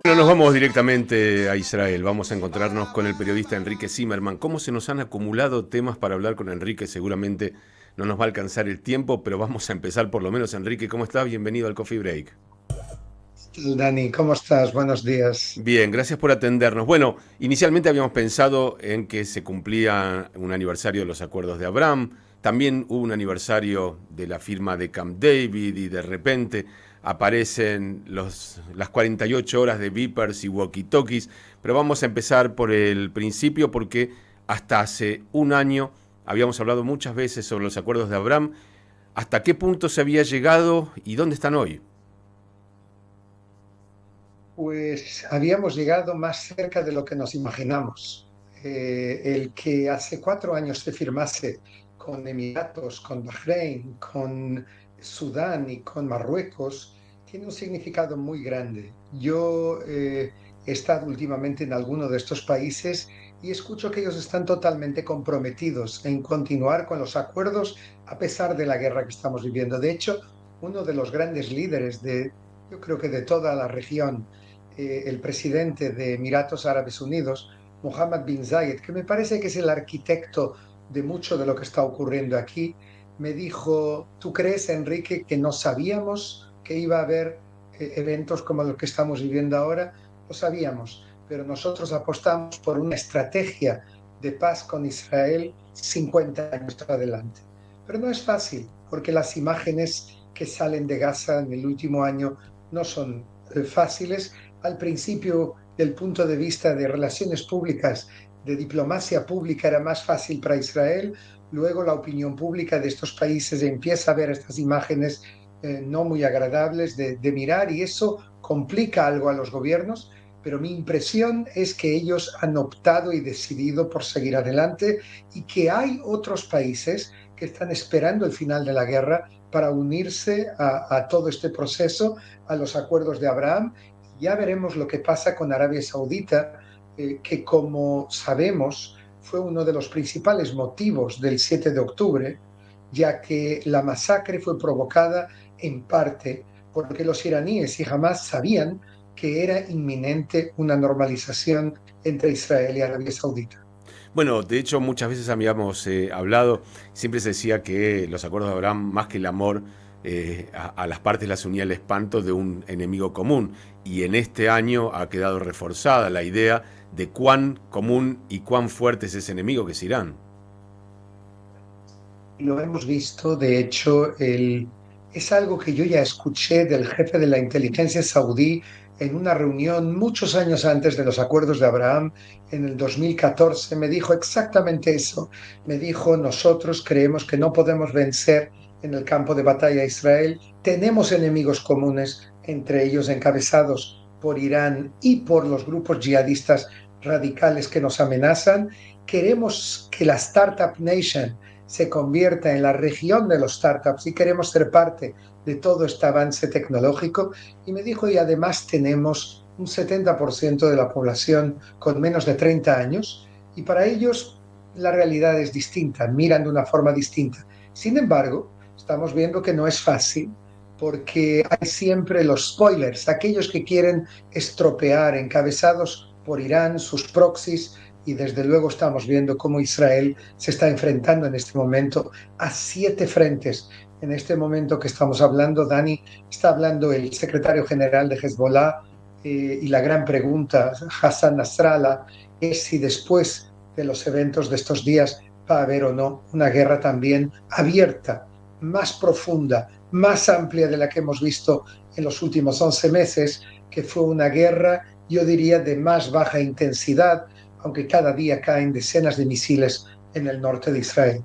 Bueno, nos vamos directamente a Israel. Vamos a encontrarnos con el periodista Enrique Zimmerman. ¿Cómo se nos han acumulado temas para hablar con Enrique? Seguramente no nos va a alcanzar el tiempo, pero vamos a empezar por lo menos. Enrique, ¿cómo estás? Bienvenido al Coffee Break. Dani, ¿cómo estás? Buenos días. Bien, gracias por atendernos. Bueno, inicialmente habíamos pensado en que se cumplía un aniversario de los acuerdos de Abraham, también hubo un aniversario de la firma de Camp David y de repente aparecen las 48 horas de beepers y walkie-talkies, pero vamos a empezar por el principio porque hasta hace un año habíamos hablado muchas veces sobre los acuerdos de Abraham. ¿Hasta qué punto se había llegado y dónde están hoy? Pues habíamos llegado más cerca de lo que nos imaginamos. El que hace 4 años se firmase con Emiratos, con Bahrein, con Sudán y con Marruecos tiene un significado muy grande. Yo he estado últimamente en alguno de estos países y escucho que ellos están totalmente comprometidos en continuar con los acuerdos a pesar de la guerra que estamos viviendo. De hecho, uno de los grandes líderes yo creo que de toda la región, el presidente de Emiratos Árabes Unidos, Mohammed bin Zayed, que me parece que es el arquitecto de mucho de lo que está ocurriendo aquí, me dijo: ¿tú crees, Enrique, que no sabíamos que iba a haber eventos como los que estamos viviendo ahora? Lo sabíamos, pero nosotros apostamos por una estrategia de paz con Israel 50 años adelante. Pero no es fácil, porque las imágenes que salen de Gaza en el último año no son fáciles. Al principio, del punto de vista de relaciones públicas, de diplomacia pública, era más fácil para Israel. Luego la opinión pública de estos países empieza a ver estas imágenes no muy agradables de mirar, y eso complica algo a los gobiernos, pero mi impresión es que ellos han optado y decidido por seguir adelante, y que hay otros países que están esperando el final de la guerra para unirse a todo este proceso, a los acuerdos de Abraham. Ya veremos lo que pasa con Arabia Saudita, que, como sabemos, fue uno de los principales motivos del 7 de octubre, ya que la masacre fue provocada en parte porque los iraníes y Hamas sabían que era inminente una normalización entre Israel y Arabia Saudita. Bueno, de hecho muchas veces habíamos hablado, siempre se decía que los acuerdos de Abraham, más que el amor a las partes, las unía el espanto de un enemigo común. Y en este año ha quedado reforzada la idea de cuán común y cuán fuerte es ese enemigo que es Irán. Lo hemos visto, de hecho, es algo que yo ya escuché del jefe de la inteligencia saudí en una reunión muchos años antes de los acuerdos de Abraham, en el 2014. Me dijo exactamente eso. Me dijo: nosotros creemos que no podemos vencer en el campo de batalla a Israel. Tenemos enemigos comunes, entre ellos encabezados por Irán y por los grupos yihadistas radicales que nos amenazan. Queremos que la Startup Nation se convierta en la región de los startups, y queremos ser parte de todo este avance tecnológico. Y me dijo: y además tenemos un 70% de la población con menos de 30 años, y para ellos la realidad es distinta, miran de una forma distinta. Sin embargo, estamos viendo que no es fácil, porque hay siempre los spoilers, aquellos que quieren estropear, encabezados por Irán, sus proxies. Y desde luego estamos viendo cómo Israel se está enfrentando en este momento a 7 frentes. En este momento que estamos hablando, Dani, está hablando el secretario general de Hezbollah, y la gran pregunta, Hassan Nasrallah, es si después de los eventos de estos días va a haber o no una guerra también abierta, más profunda, más amplia de la que hemos visto en los últimos 11 meses, que fue una guerra, yo diría, de más baja intensidad, aunque cada día caen decenas de misiles en el norte de Israel.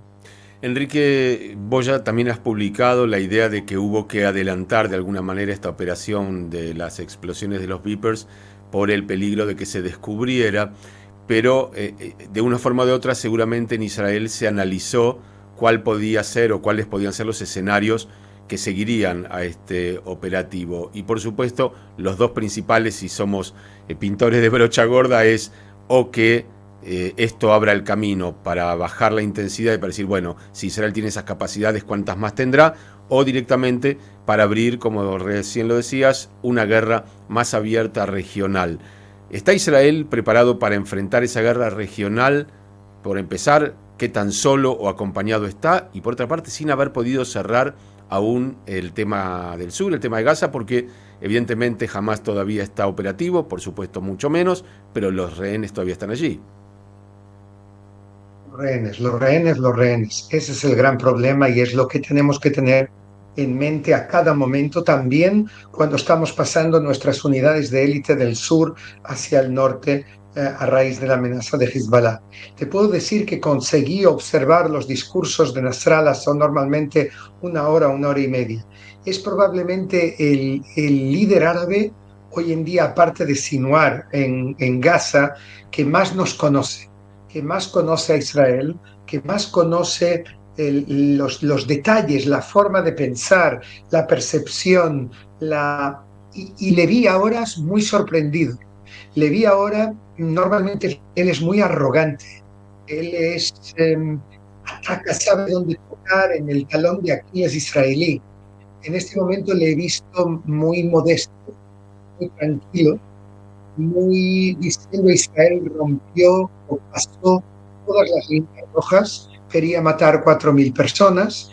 Enrique, vos ya también has publicado la idea de que hubo que adelantar de alguna manera esta operación de las explosiones de los beepers por el peligro de que se descubriera, pero de una forma o de otra seguramente en Israel se analizó cuál podía ser o cuáles podían ser los escenarios que seguirían a este operativo. Y por supuesto, los dos principales, si somos pintores de brocha gorda, es o que esto abra el camino para bajar la intensidad y para decir, bueno, si Israel tiene esas capacidades, ¿cuántas más tendrá? o directamente para abrir, como recién lo decías, una guerra más abierta regional. ¿Está Israel preparado para enfrentar esa guerra regional? Por empezar, ¿qué tan solo o acompañado está? Y por otra parte, sin haber podido cerrar aún el tema del sur, el tema de Gaza, porque evidentemente Hamás todavía está operativo, por supuesto mucho menos, pero los rehenes todavía están allí. Rehenes, los rehenes, los rehenes. Ese es el gran problema y es lo que tenemos que tener en mente a cada momento, también cuando estamos pasando nuestras unidades de élite del sur hacia el norte a raíz de la amenaza de Hezbollah. Te puedo decir que conseguí observar los discursos de Nasrallah, son normalmente una hora y media. Es probablemente el líder árabe hoy en día, aparte de Sinwar en Gaza, que más nos conoce, que más conoce a Israel, que más conoce los detalles, la forma de pensar, la percepción, y le vi ahora muy sorprendido. Le vi ahora, normalmente él es muy arrogante, él ataca, sabe dónde tocar, en el talón de Aquiles israelí. En este momento le he visto muy modesto, muy tranquilo, muy diciendo Israel rompió o pasó todas las líneas rojas, quería matar 4.000 personas.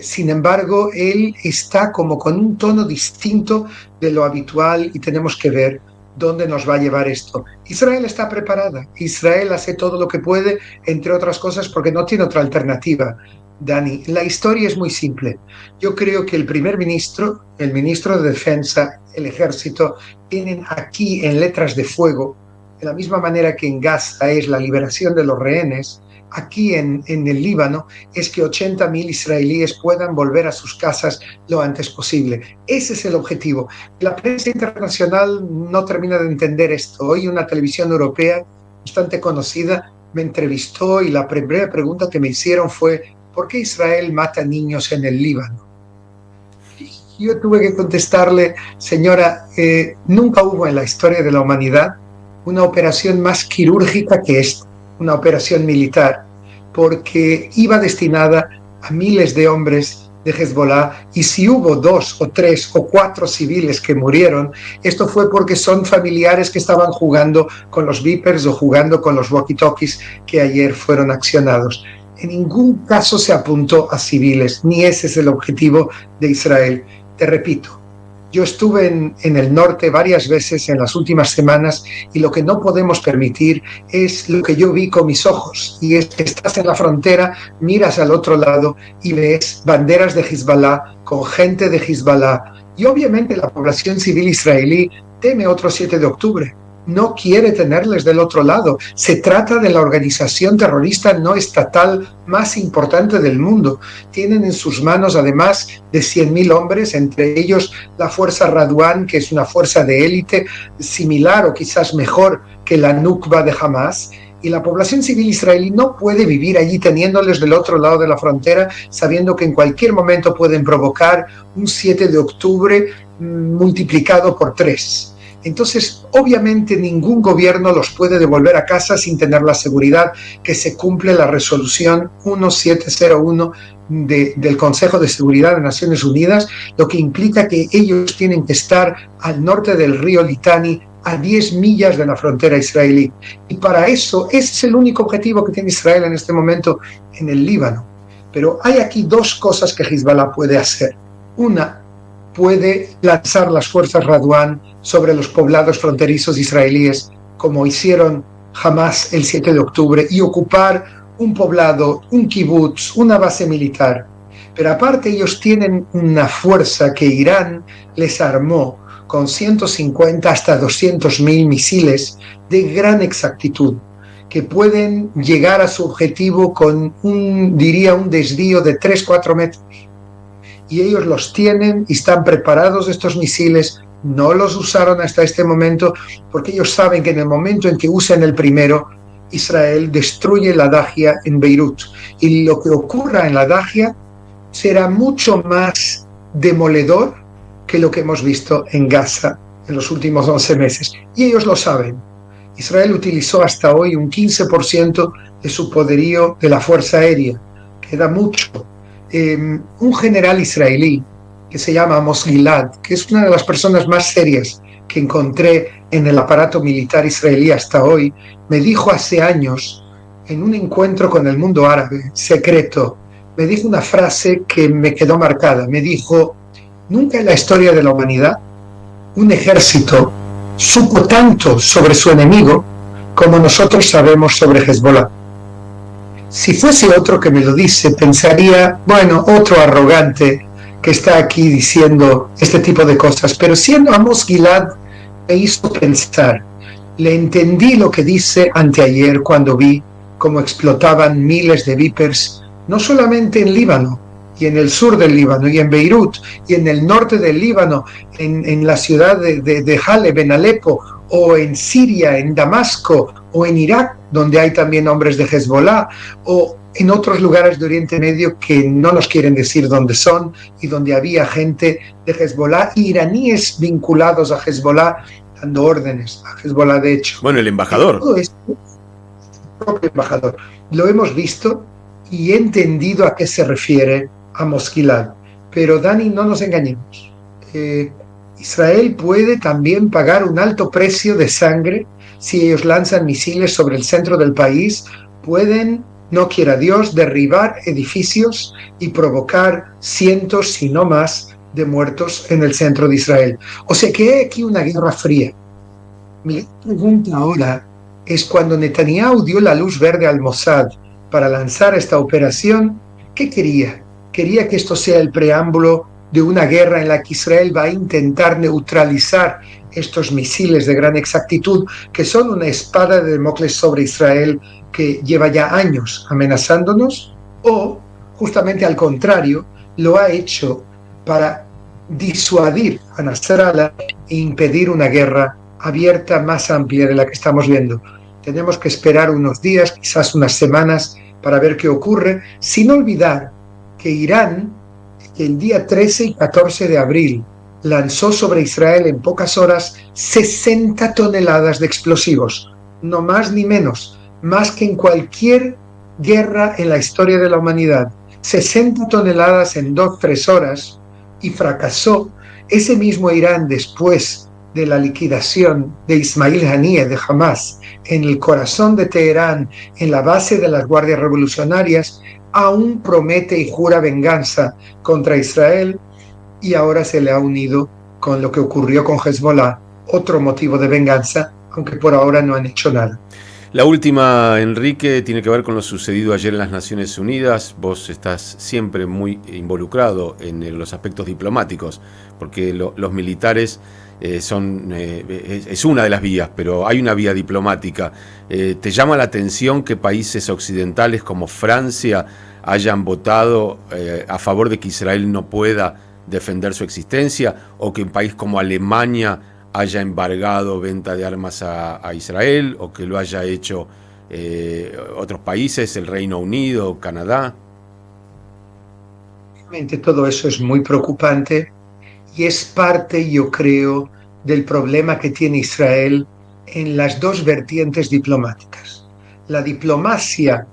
Sin embargo, él está como con un tono distinto de lo habitual y tenemos que ver dónde nos va a llevar esto. Israel está preparada, Israel hace todo lo que puede, entre otras cosas, porque no tiene otra alternativa. Dani, la historia es muy simple. Yo creo que el primer ministro, el ministro de Defensa, el ejército, tienen aquí en letras de fuego, de la misma manera que en Gaza es la liberación de los rehenes, aquí en el Líbano es que 80.000 israelíes puedan volver a sus casas lo antes posible. Ese es el objetivo. La prensa internacional no termina de entender esto. Hoy una televisión europea bastante conocida me entrevistó y la primera pregunta que me hicieron fue: ¿por qué Israel mata niños en el Líbano? Yo tuve que contestarle: señora, nunca hubo en la historia de la humanidad una operación más quirúrgica que esta, una operación militar, porque iba destinada a miles de hombres de Hezbollah, y si hubo 2 o 3 o 4 civiles que murieron, esto fue porque son familiares que estaban jugando con los Vipers o jugando con los walkie-talkies que ayer fueron accionados. En ningún caso se apuntó a civiles, ni ese es el objetivo de Israel. Te repito, yo estuve en el norte varias veces en las últimas semanas y lo que no podemos permitir es lo que yo vi con mis ojos, y es que estás en la frontera, miras al otro lado y ves banderas de Hezbollah con gente de Hezbollah, y obviamente la población civil israelí teme otro 7 de octubre. No quiere tenerles del otro lado. Se trata de la organización terrorista no estatal más importante del mundo. Tienen en sus manos además de 100.000 hombres, entre ellos la Fuerza Radwan, que es una fuerza de élite similar o quizás mejor que la Nukba de Hamás. Y la población civil israelí no puede vivir allí teniéndoles del otro lado de la frontera, sabiendo que en cualquier momento pueden provocar un 7 de octubre multiplicado por 3. Entonces, obviamente, ningún gobierno los puede devolver a casa sin tener la seguridad que se cumple la resolución 1701 del Consejo de Seguridad de Naciones Unidas, lo que implica que ellos tienen que estar al norte del río Litani, a 10 millas de la frontera israelí. Y para eso, ese es el único objetivo que tiene Israel en este momento en el Líbano. Pero hay aquí 2 cosas que Hezbollah puede hacer. Una, puede lanzar las fuerzas Radwan sobre los poblados fronterizos israelíes, como hicieron Hamás el 7 de octubre, y ocupar un poblado, un kibutz, una base militar. Pero aparte ellos tienen una fuerza que Irán les armó con 150 hasta 200.000 misiles de gran exactitud, que pueden llegar a su objetivo con un desvío de 3-4 metros. Y ellos los tienen y están preparados estos misiles. No los usaron hasta este momento porque ellos saben que en el momento en que usen el primero, Israel destruye la Dahiya en Beirut, y lo que ocurra en la Dahiya será mucho más demoledor que lo que hemos visto en Gaza en los últimos 11 meses. Y ellos lo saben. Israel utilizó hasta hoy un 15% de su poderío de la Fuerza Aérea. Queda mucho. un general israelí que se llama Amos Gilad, que es una de las personas más serias que encontré en el aparato militar israelí hasta hoy, me dijo hace años, en un encuentro con el mundo árabe secreto, me dijo una frase que me quedó marcada. Me dijo: nunca en la historia de la humanidad un ejército supo tanto sobre su enemigo como nosotros sabemos sobre Hezbollah. Si fuese otro que me lo dice, pensaría, bueno, otro arrogante que está aquí diciendo este tipo de cosas. Pero siendo Amos Gilad, me hizo pensar. Le entendí lo que dice anteayer cuando vi cómo explotaban miles de Vipers, no solamente en Líbano, y en el sur del Líbano, y en Beirut, y en el norte del Líbano, en la ciudad de Haleb, en Alepo, o en Siria, en Damasco, o en Irak, donde hay también hombres de Hezbollah, o en otros lugares de Oriente Medio que no nos quieren decir dónde son, y donde había gente de Hezbollah, iraníes vinculados a Hezbollah, dando órdenes a Hezbollah, de hecho. Bueno, el embajador. Todo esto, el propio embajador. Lo hemos visto y he entendido a qué se refiere Amos Gilad. Pero, Dani, no nos engañemos. Israel puede también pagar un alto precio de sangre si ellos lanzan misiles sobre el centro del país. Pueden, no quiera Dios, derribar edificios y provocar cientos, si no más, de muertos en el centro de Israel. O sea que hay aquí una guerra fría. Mi pregunta ahora es: cuando Netanyahu dio la luz verde al Mossad para lanzar esta operación, ¿qué quería? ¿Quería que esto sea el preámbulo de una guerra en la que Israel va a intentar neutralizar estos misiles de gran exactitud, que son una espada de Damocles sobre Israel que lleva ya años amenazándonos? ¿O justamente al contrario, lo ha hecho para disuadir a Nasrallah e impedir una guerra abierta más amplia de la que estamos viendo? Tenemos que esperar unos días, quizás unas semanas, para ver qué ocurre, sin olvidar que Irán, que el día 13 y 14 de abril lanzó sobre Israel en pocas horas 60 toneladas de explosivos, no más ni menos, más que en cualquier guerra en la historia de la humanidad. 60 toneladas en 2-3 horas, y fracasó. Ese mismo Irán, después de la liquidación de Ismail Haniyeh de Hamas en el corazón de Teherán, en la base de las guardias revolucionarias, aún promete y jura venganza contra Israel, y ahora se le ha unido con lo que ocurrió con Hezbollah, otro motivo de venganza, aunque por ahora no han hecho nada. La última, Enrique, tiene que ver con lo sucedido ayer en las Naciones Unidas. Vos estás siempre muy involucrado en los aspectos diplomáticos, porque los militares es una de las vías, pero hay una vía diplomática. ¿Te llama la atención que países occidentales como Francia hayan votado a favor de que Israel no pueda defender su existencia, o que un país como Alemania haya embargado venta de armas a Israel, o que lo haya hecho otros países, el Reino Unido, Canadá? Realmente todo eso es muy preocupante y es parte, yo creo, del problema que tiene Israel en las dos vertientes diplomáticas. La diplomacia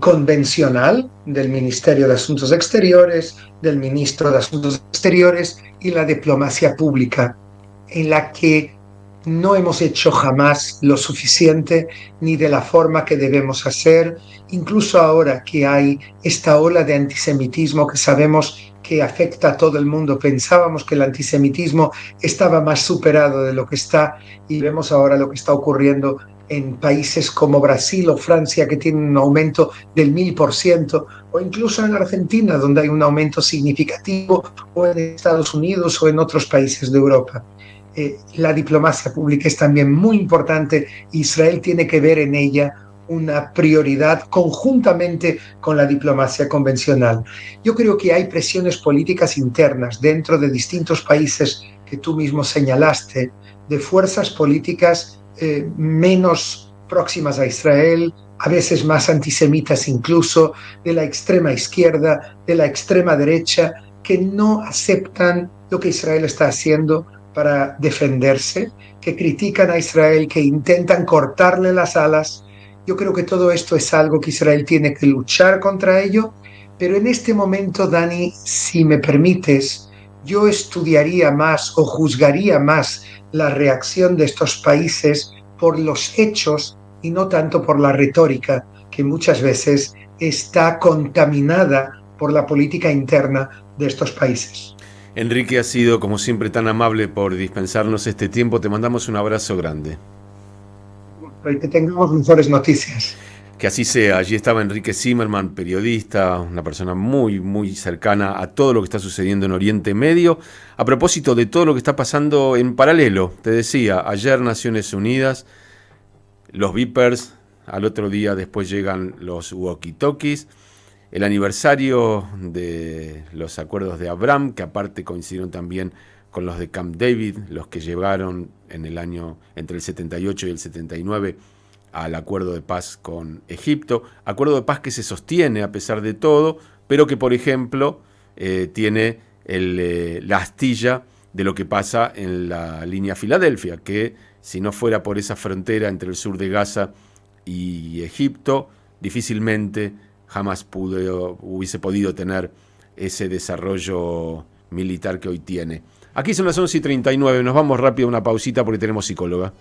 convencional del Ministerio de Asuntos Exteriores, del Ministro de Asuntos Exteriores, y la diplomacia pública, en la que no hemos hecho jamás lo suficiente ni de la forma que debemos hacer, incluso ahora que hay esta ola de antisemitismo que sabemos que afecta a todo el mundo. Pensábamos que el antisemitismo estaba más superado de lo que está, y vemos ahora lo que está ocurriendo en países como Brasil o Francia, que tienen un aumento del 1000%, o incluso en Argentina, donde hay un aumento significativo, o en Estados Unidos o en otros países de Europa. La diplomacia pública es también muy importante. Israel tiene que ver en ella una prioridad conjuntamente con la diplomacia convencional. Yo creo que hay presiones políticas internas dentro de distintos países que tú mismo señalaste, de fuerzas políticas menos próximas a Israel, a veces más antisemitas incluso, de la extrema izquierda, de la extrema derecha, que no aceptan lo que Israel está haciendo para defenderse, que critican a Israel, que intentan cortarle las alas. Yo creo que todo esto es algo que Israel tiene que luchar contra ello, Pero en este momento, Dani, si me permites, yo estudiaría más o juzgaría más la reacción de estos países por los hechos y no tanto por la retórica, que muchas veces está contaminada por la política interna de estos países. Enrique ha sido, como siempre, tan amable por dispensarnos este tiempo. Te mandamos un abrazo grande. Y que tengamos mejores noticias. Que así sea. Allí estaba Enrique Zimmerman, periodista, una persona muy, muy cercana a todo lo que está sucediendo en Oriente Medio. A propósito de todo lo que está pasando en paralelo, te decía, ayer Naciones Unidas, los Vipers, al otro día después llegan los walkie-talkies, el aniversario de los acuerdos de Abraham, que aparte coincidieron también con los de Camp David, los que llevaron en el año entre el 78 y el 79 al acuerdo de paz con Egipto, acuerdo de paz que se sostiene a pesar de todo, pero que por ejemplo tiene la astilla de lo que pasa en la línea Filadelfia, que si no fuera por esa frontera entre el sur de Gaza y Egipto, difícilmente jamás hubiese podido tener ese desarrollo militar que hoy tiene. Aquí son las 11:39, nos vamos rápido a una pausita porque tenemos psicóloga.